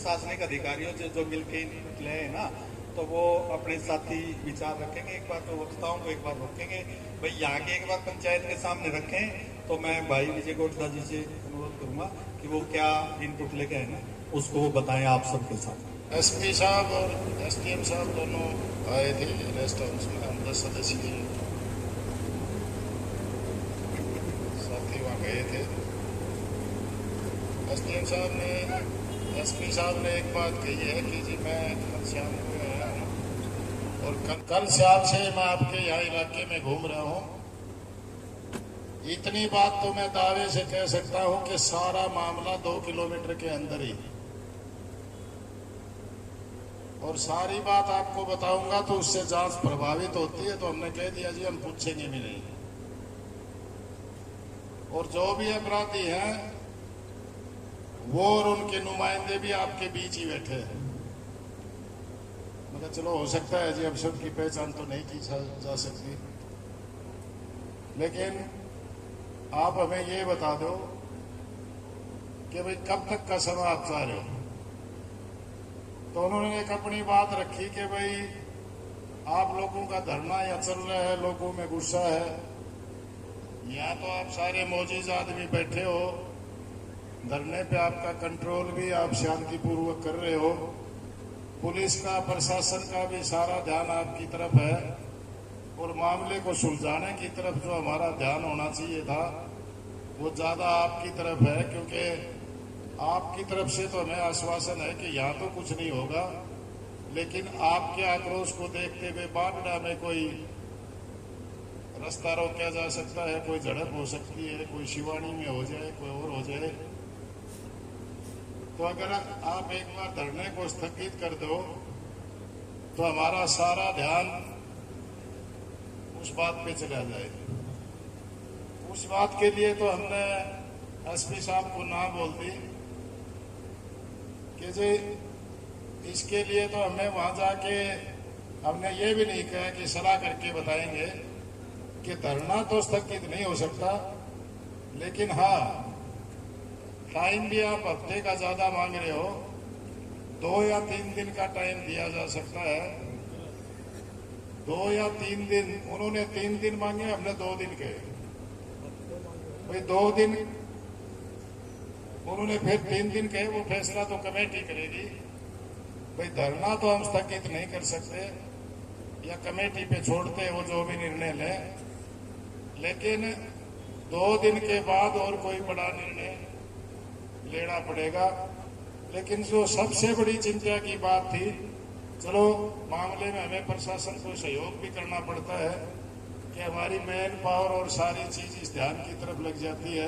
प्रशासनिक अधिकारियों से जो मिलके निकले हैं ना, तो वो अपने साथी विचार रखेंगे। एक बार तो वक्ताओं को एक बार रोकेंगे, भाई यहाँ के एक बार पंचायत के सामने रखें। तो मैं भाई विजय गोटदा जी से अनुरोध करूंगा कि वो क्या इनपुट लेके आए ना, उसको वो बताएं आप सबके साथ। एसपी साहब और एसडीएम साहब दोनों आए थे रेस्ट हाउस में। हम 10 सदस्यीय साथी वहाँ गए थे। एसडीएम साहब ने, एसपी साहब ने एक बात कही है कि जी मैं कल शाम को आया हूँ और कल शाम से मैं आपके यहाँ इलाके में घूम रहा हूँ। इतनी बात तो मैं दावे से कह सकता हूँ कि सारा मामला 2 किलोमीटर के अंदर ही, और सारी बात आपको बताऊंगा तो उससे जांच प्रभावित होती है। तो हमने कह दिया जी हम पूछेंगे भी नहीं, और जो भी अपराधी हैं वो और उनके नुमाइंदे भी आपके बीच ही बैठे हैं। मतलब चलो हो सकता है जी अब सबकी पहचान तो नहीं की जा सकती, लेकिन आप हमें ये बता दो कि भाई कब तक का समय आप चाह रहे हो। तो उन्होंने एक अपनी बात रखी कि भाई आप लोगों का धरना या चल रहा है, लोगों में गुस्सा है, या तो आप सारे मौजूद आदमी बैठे हो, धरने पे आपका कंट्रोल भी आप शांतिपूर्वक कर रहे हो, पुलिस का प्रशासन का भी सारा ध्यान आपकी तरफ है, और मामले को सुलझाने की तरफ जो हमारा ध्यान होना चाहिए था वो ज्यादा आपकी तरफ है। क्योंकि आपकी तरफ से तो हमें आश्वासन है कि यहाँ तो कुछ नहीं होगा, लेकिन आपके आक्रोश को देखते हुए बांडा में कोई रास्ता रोका जा सकता है, कोई झड़प हो सकती है, कोई शिवानी में हो जाए, कोई और हो जाए। तो अगर आप एक बार धरने को स्थगित कर दो तो हमारा सारा ध्यान उस बात पे चला जाए। उस बात के लिए तो हमने एसपी साहब को ना बोल दी कि जी इसके लिए तो हमने वहां जाके हमने ये भी नहीं कहा कि सलाह करके बताएंगे कि धरना तो स्थगित नहीं हो सकता, लेकिन हाँ टाइम भी आप हफ्ते का ज्यादा मांग रहे हो, 2 या 3 दिन का टाइम दिया जा सकता है। 2 या 3 दिन, उन्होंने 3 दिन मांगे, हमने 2 दिन कहे। भाई 2 दिन उन्होंने फिर 3 दिन कहे, वो फैसला तो कमेटी करेगी। भाई धरना तो हम स्थगित नहीं कर सकते, या कमेटी पे छोड़ते वो जो भी निर्णय ले, लेकिन 2 दिन के बाद और कोई बड़ा निर्णय लेना पड़ेगा। लेकिन जो सबसे बड़ी चिंता की बात थी, चलो मामले में हमें प्रशासन को सहयोग भी करना पड़ता है कि हमारी मैन पावर और सारी चीज इस ध्यान की तरफ लग जाती है।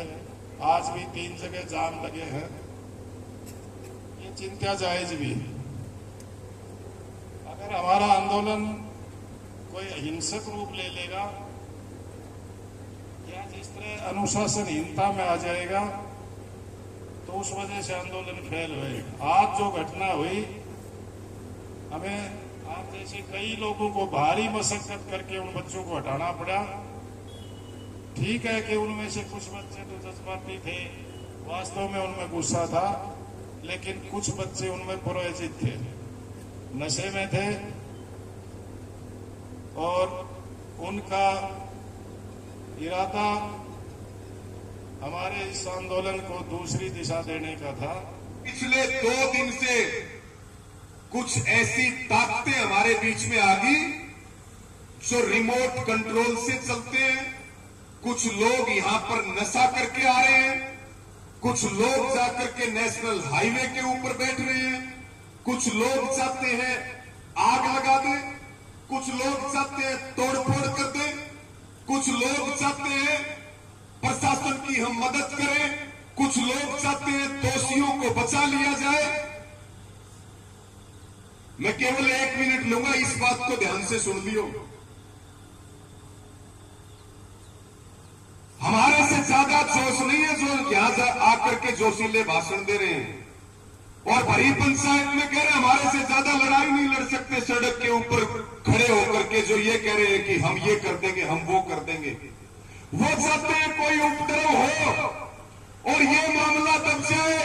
आज भी 3 जगह जाम लगे हैं, ये चिंता जायज भी। अगर हमारा आंदोलन कोई हिंसक रूप ले लेगा या जिस तरह अनुशासनहीनता में आ जाएगा तो उस वजह से आंदोलन फेल होएगा। आज जो घटना हुई, हमें आप जैसे कई लोगों को भारी मशक्कत करके उन बच्चों को हटाना पड़ा। ठीक है कि उनमें से कुछ बच्चे तो जज्बाती थे, वास्तव में उनमें गुस्सा था, लेकिन कुछ बच्चे उनमें पुरोहित थे, नशे में थे, और उनका इरादा हमारे इस आंदोलन को दूसरी दिशा देने का था। पिछले 2 दिन से कुछ ऐसी ताकतें हमारे बीच में आ गई जो रिमोट कंट्रोल से चलते हैं। कुछ लोग यहां पर नशा करके आ रहे हैं, कुछ लोग जाकर के नेशनल हाईवे के ऊपर बैठ रहे हैं, कुछ लोग चाहते हैं आग लगा दें, कुछ लोग चाहते हैं तोड़फोड़ कर दें, कुछ लोग चाहते हैं प्रशासन की हम मदद करें, कुछ लोग चाहते हैं दोषियों को बचा लिया जाए। मैं केवल 1 मिनट लूंगा, इस बात को ध्यान से सुन लियो। हमारे से ज्यादा जोश नहीं है जो यहां आकर के जोशीले भाषण दे रहे हैं और भरी पंचायत में कह रहे हैं हमारे से ज्यादा लड़ाई नहीं लड़ सकते सड़क के ऊपर खड़े होकर के, जो ये कह रहे हैं कि हम ये कर देंगे, हम वो कर देंगे। वो चाहते हैं कोई उपद्रव हो और ये मामला दब जाए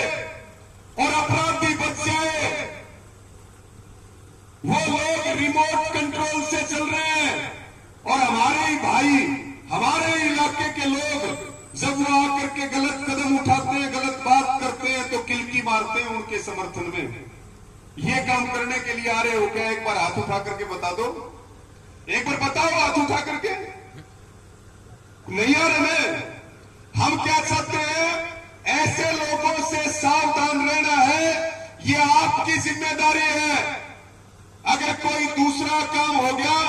और अपराधी बच जाए जब वो आकर के गलत कदम उठाते हैं, गलत बात करते हैं, तो किलकी मारते हैं उनके समर्थन में। ये काम करने के लिए आ रहे हो क्या? एक बार हाथ उठा करके बता दो, एक बार बताओ हाथ उठा करके। नहीं आ रहे हैं। हम क्या चाहते हैं? ऐसे लोगों से सावधान रहना है, ये आपकी जिम्मेदारी है। अगर कोई दूसरा काम हो गया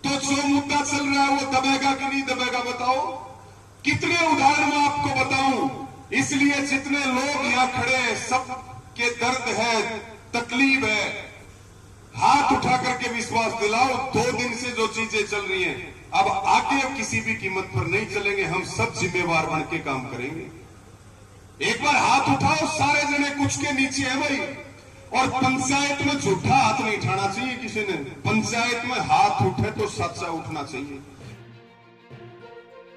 तो जो मुद्दा चल रहा है वो दबेगा कि नहीं दबेगा? बताओ। कितने उदाहरण मैं आपको बताऊं। इसलिए जितने लोग यहां खड़े हैं, सब के दर्द है, तकलीफ है। हाथ उठा करके विश्वास दिलाओ, 2 दिन से जो चीजें चल रही हैं, अब आगे किसी भी कीमत पर नहीं चलेंगे। हम सब जिम्मेवार बन के काम करेंगे। एक बार हाथ उठाओ, सारे जने कुछ के नीचे है भाई। और पंचायत में झूठा हाथ नहीं उठाना चाहिए किसी ने। पंचायत में हाथ उठे तो सच्चा उठना चाहिए।